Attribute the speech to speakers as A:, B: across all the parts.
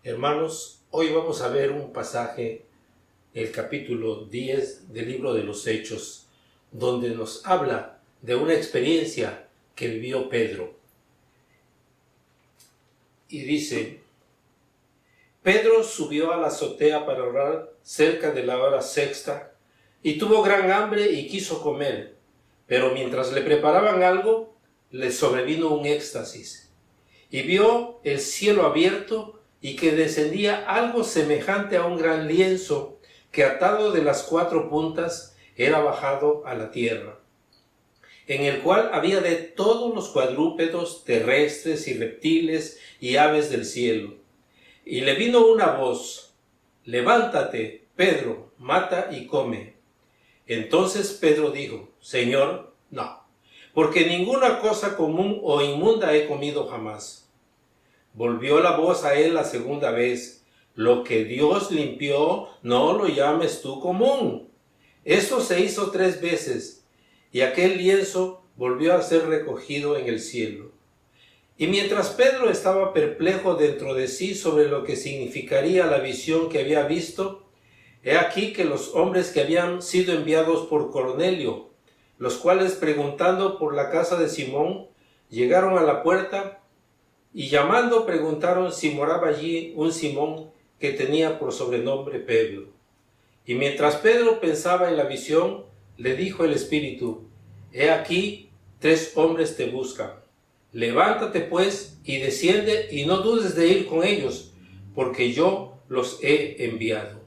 A: Hermanos, hoy vamos a ver un pasaje, el capítulo 10 del libro de los Hechos, donde nos habla de una experiencia que vivió Pedro. Y dice: Pedro subió a la azotea para orar cerca de la hora sexta, y tuvo gran hambre y quiso comer, pero mientras le preparaban algo, le sobrevino un éxtasis, y vio el cielo abierto y que descendía algo semejante a un gran lienzo que, atado de las cuatro puntas, era bajado a la tierra, en el cual había de todos los cuadrúpedos terrestres y reptiles y aves del cielo. Y le vino una voz: levántate, Pedro, mata y come. Entonces Pedro dijo: Señor, no, porque ninguna cosa común o inmunda he comido jamás. Volvió la voz a él la segunda vez: lo que Dios limpió, no lo llames tú común. Esto se hizo 3 veces, y aquel lienzo volvió a ser recogido en el cielo. Y mientras Pedro estaba perplejo dentro de sí sobre lo que significaría la visión que había visto, he aquí que los hombres que habían sido enviados por Cornelio, los cuales, preguntando por la casa de Simón, llegaron a la puerta y llamando preguntaron si moraba allí un Simón que tenía por sobrenombre Pedro. Y mientras Pedro pensaba en la visión, le dijo el Espíritu: he aquí 3 hombres te buscan. Levántate pues y desciende, y no dudes de ir con ellos, porque yo los he enviado.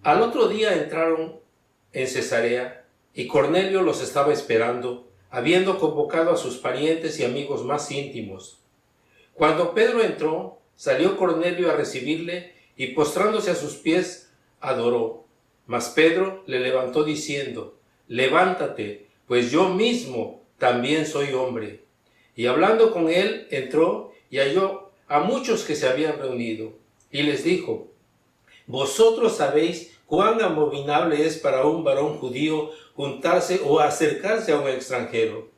A: Al otro día entraron en Cesarea, y Cornelio los estaba esperando, habiendo convocado a sus parientes y amigos más íntimos. Cuando Pedro entró, salió Cornelio a recibirle, y postrándose a sus pies, adoró. Mas Pedro le levantó diciendo: levántate, pues yo mismo también soy hombre. Y hablando con él, entró y halló a muchos que se habían reunido, y les dijo: vosotros sabéis cuán abominable es para un varón judío juntarse o acercarse a un extranjero,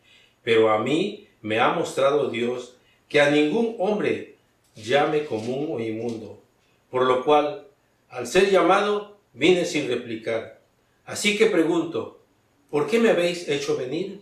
A: pero a mí me ha mostrado Dios que a ningún hombre llame común o inmundo, por lo cual, al ser llamado, vine sin replicar. Así que pregunto: ¿por qué me habéis hecho venir?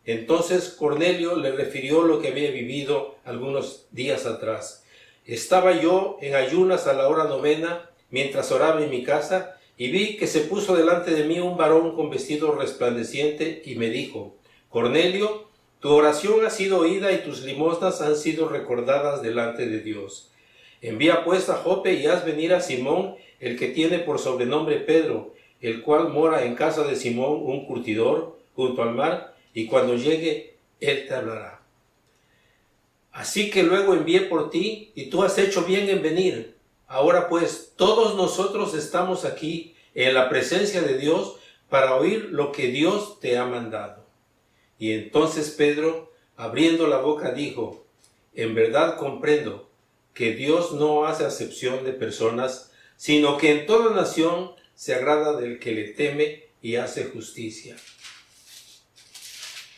A: Entonces Cornelio le refirió lo que había vivido algunos días atrás. Estaba yo en ayunas a la hora 9, mientras oraba en mi casa, y vi que se puso delante de mí un varón con vestido resplandeciente, y me dijo: Cornelio, tu oración ha sido oída y tus limosnas han sido recordadas delante de Dios. Envía pues a Jope y haz venir a Simón, el que tiene por sobrenombre Pedro, el cual mora en casa de Simón, un curtidor, junto al mar, y cuando llegue, él te hablará. Así que luego envié por ti, y tú has hecho bien en venir. Ahora pues, todos nosotros estamos aquí en la presencia de Dios para oír lo que Dios te ha mandado. Y entonces Pedro, abriendo la boca, dijo: en verdad comprendo que Dios no hace acepción de personas, sino que en toda nación se agrada del que le teme y hace justicia.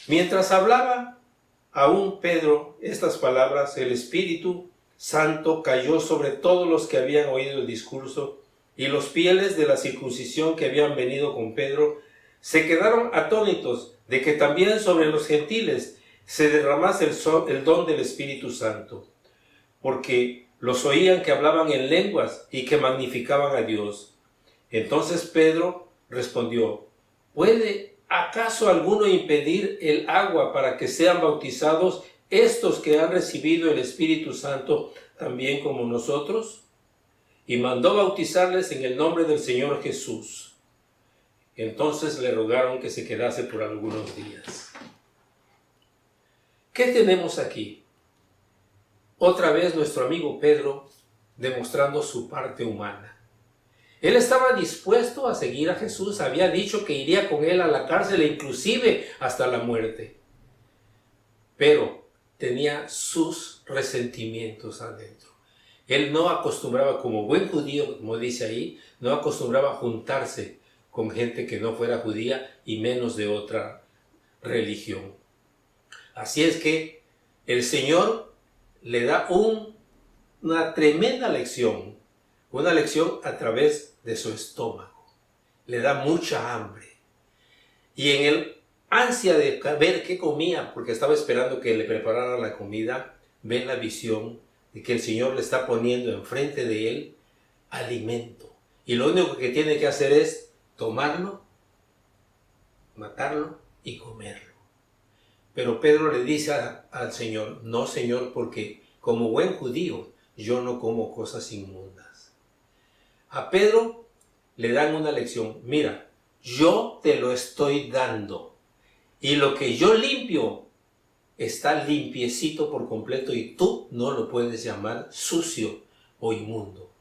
A: Mientras hablaba aún Pedro estas palabras, el Espíritu Santo cayó sobre todos los que habían oído el discurso, y los fieles de la circuncisión que habían venido con Pedro se quedaron atónitos de que también sobre los gentiles se derramase el don del Espíritu Santo, porque los oían que hablaban en lenguas y que magnificaban a Dios. Entonces Pedro respondió: ¿puede acaso alguno impedir el agua para que sean bautizados estos que han recibido el Espíritu Santo también como nosotros? Y mandó bautizarles en el nombre del Señor Jesús. Entonces le rogaron que se quedase por algunos días. ¿Qué tenemos aquí? Otra vez nuestro amigo Pedro demostrando su parte humana. Él estaba dispuesto a seguir a Jesús, había dicho que iría con él a la cárcel e inclusive hasta la muerte. Pero tenía sus resentimientos adentro. Él no acostumbraba, como buen judío, como dice ahí, no acostumbraba a juntarse con gente que no fuera judía y menos de otra religión. Así es que el Señor le da un una tremenda lección, una lección a través de su estómago. Le da mucha hambre. Y en el ansia de ver qué comía, porque estaba esperando que le prepararan la comida, ve la visión de que el Señor le está poniendo enfrente de él alimento. Y lo único que tiene que hacer es tomarlo, matarlo y comerlo. Pero Pedro le dice al Señor, no, Señor, porque como buen judío yo no como cosas inmundas. A Pedro le dan una lección. Mira, yo te lo estoy dando. Y lo que yo limpio está limpiecito por completo y tú no lo puedes llamar sucio o inmundo.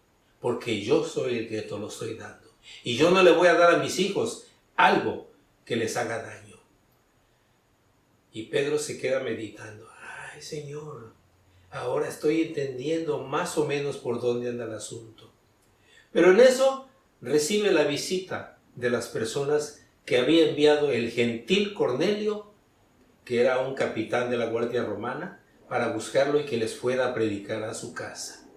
A: Porque yo soy el que te lo estoy dando. Y yo no le voy a dar a mis hijos algo que les haga daño. Y Pedro se queda meditando. Ay, Señor, ahora estoy entendiendo más o menos por dónde anda el asunto. Pero en eso recibe la visita de las personas que había enviado el gentil Cornelio, que era un capitán de la Guardia Romana, para buscarlo y que les fuera a predicar a su casa.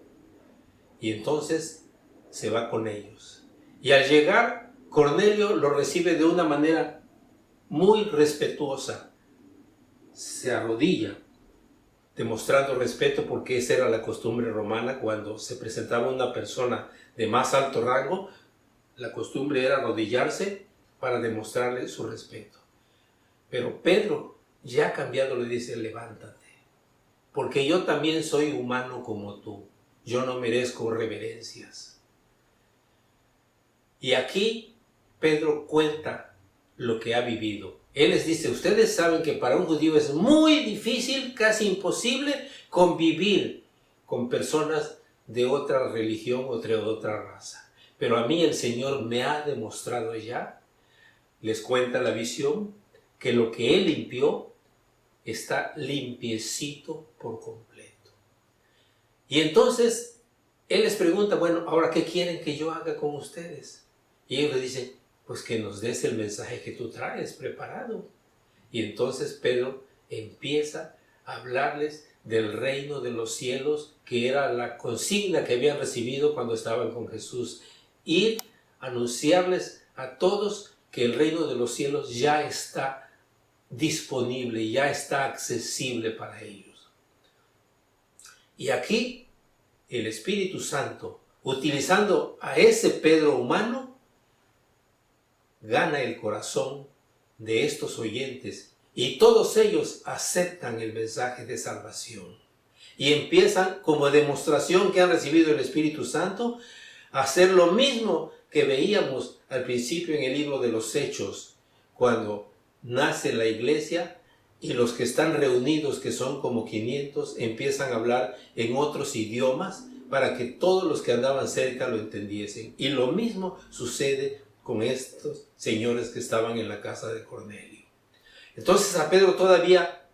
A: Y entonces se va con ellos. Y al llegar, Cornelio lo recibe de una manera muy respetuosa. Se arrodilla, demostrando respeto, porque esa era la costumbre romana. Cuando se presentaba una persona de más alto rango, la costumbre era arrodillarse para demostrarle su respeto. Pero Pedro, ya cambiado, le dice, levántate, porque yo también soy humano como tú. Yo no merezco reverencias. Y aquí Pedro cuenta lo que ha vivido. Él les dice, ustedes saben que para un judío es muy difícil, casi imposible, convivir con personas de otra religión o de otra raza. Pero a mí el Señor me ha demostrado ya, les cuenta la visión, que lo que Él limpió está limpiecito por completo. Y entonces Él les pregunta, bueno, ahora ¿qué quieren que yo haga con ustedes? Y ellos le dicen, pues que nos des el mensaje que tú traes preparado. Y entonces Pedro empieza a hablarles del reino de los cielos, que era la consigna que habían recibido cuando estaban con Jesús. Ir a anunciarles a todos que el reino de los cielos ya está disponible, ya está accesible para ellos. Y aquí el Espíritu Santo, utilizando a ese Pedro humano, gana el corazón de estos oyentes y todos ellos aceptan el mensaje de salvación y empiezan, como demostración que han recibido el Espíritu Santo, a hacer lo mismo que veíamos al principio en el libro de los Hechos, cuando nace la iglesia y los que están reunidos, que son como 500, empiezan a hablar en otros idiomas para que todos los que andaban cerca lo entendiesen. Y lo mismo sucede con estos señores que estaban en la casa de Cornelio. Entonces a Pedro todavía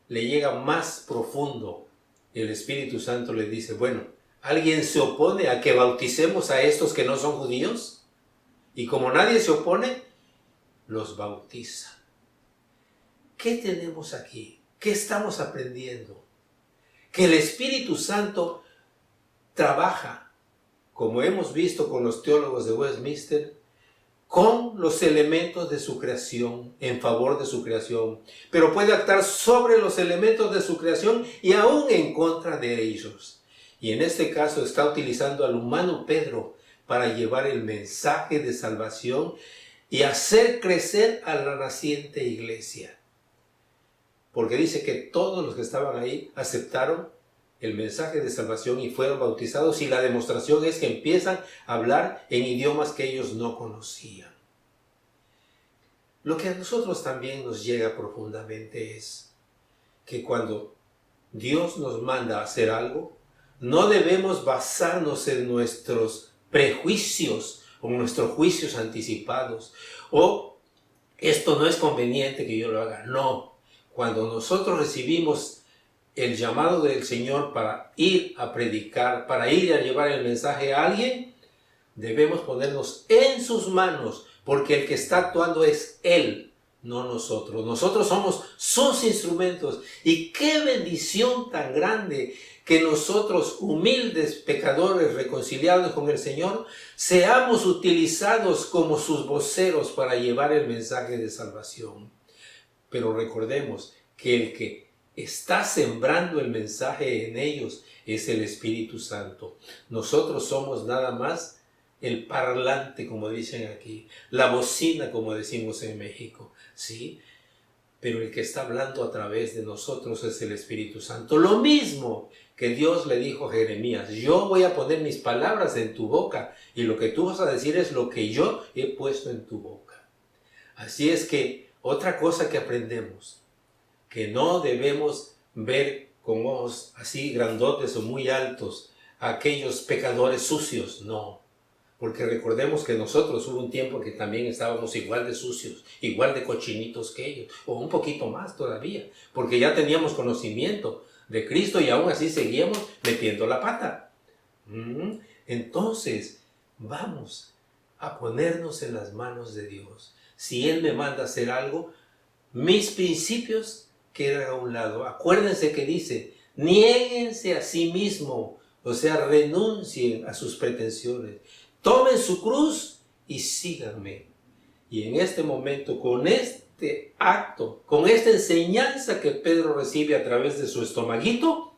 A: le llega más profundo. El Espíritu Santo le dice, bueno, ¿alguien se opone a que bauticemos a estos que no son judíos? Y como nadie se opone, los bautiza. ¿Qué tenemos aquí? ¿Qué estamos aprendiendo? Que el Espíritu Santo trabaja, como hemos visto con los teólogos de Westminster, con los elementos de su creación, en favor de su creación, pero puede actuar sobre los elementos de su creación y aún en contra de ellos. Y en este caso está utilizando al humano Pedro para llevar el mensaje de salvación y hacer crecer a la naciente iglesia. Porque dice que todos los que estaban ahí aceptaron el mensaje de salvación y fueron bautizados, y la demostración es que empiezan a hablar en idiomas que ellos no conocían. Lo que a nosotros también nos llega profundamente es que cuando Dios nos manda a hacer algo, no debemos basarnos en nuestros prejuicios o nuestros juicios anticipados, o esto no es conveniente que yo lo haga. No, cuando nosotros recibimos el llamado del Señor para ir a predicar, para ir a llevar el mensaje a alguien, debemos ponernos en sus manos, porque el que está actuando es Él, no nosotros. Nosotros somos sus instrumentos. Y qué bendición tan grande que nosotros, humildes pecadores reconciliados con el Señor, seamos utilizados como sus voceros para llevar el mensaje de salvación. Pero recordemos que el que está sembrando el mensaje en ellos es el Espíritu Santo. Nosotros somos nada más el parlante, como dicen aquí, la bocina, como decimos en México, ¿sí? Pero el que está hablando a través de nosotros es el Espíritu Santo. Lo mismo que Dios le dijo a Jeremías: yo voy a poner mis palabras en tu boca y lo que tú vas a decir es lo que yo he puesto en tu boca. Así es que otra cosa que aprendemos, que no debemos ver con ojos así grandotes o muy altos a aquellos pecadores sucios, no. Porque recordemos que nosotros hubo un tiempo que también estábamos igual de sucios, igual de cochinitos que ellos, o un poquito más todavía, porque ya teníamos conocimiento de Cristo y aún así seguíamos metiendo la pata. Entonces, vamos a ponernos en las manos de Dios. Si Él me manda a hacer algo, mis principios quedan a un lado. Acuérdense que dice: niéguense a sí mismo, o sea, renuncien a sus pretensiones. Tomen su cruz y síganme. Y en este momento, con este acto, con esta enseñanza que Pedro recibe a través de su estomaguito,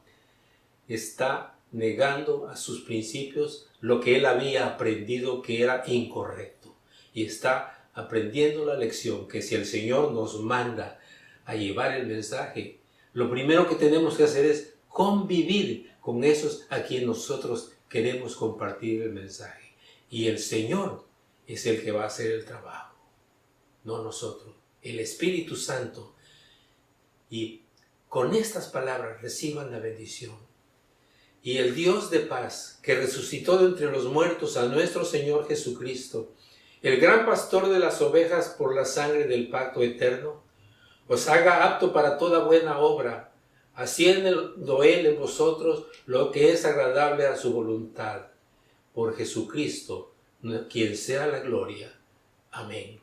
A: está negando a sus principios lo que él había aprendido que era incorrecto. Y está aprendiendo la lección que si el Señor nos manda a llevar el mensaje, lo primero que tenemos que hacer es convivir con esos a quienes nosotros queremos compartir el mensaje. Y el Señor es el que va a hacer el trabajo, no nosotros, el Espíritu Santo. Y con estas palabras reciban la bendición. Y el Dios de paz, que resucitó de entre los muertos a nuestro Señor Jesucristo, el gran pastor de las ovejas por la sangre del pacto eterno, os haga apto para toda buena obra, haciendo Él en vosotros lo que es agradable a su voluntad. Por Jesucristo, quien sea la gloria. Amén.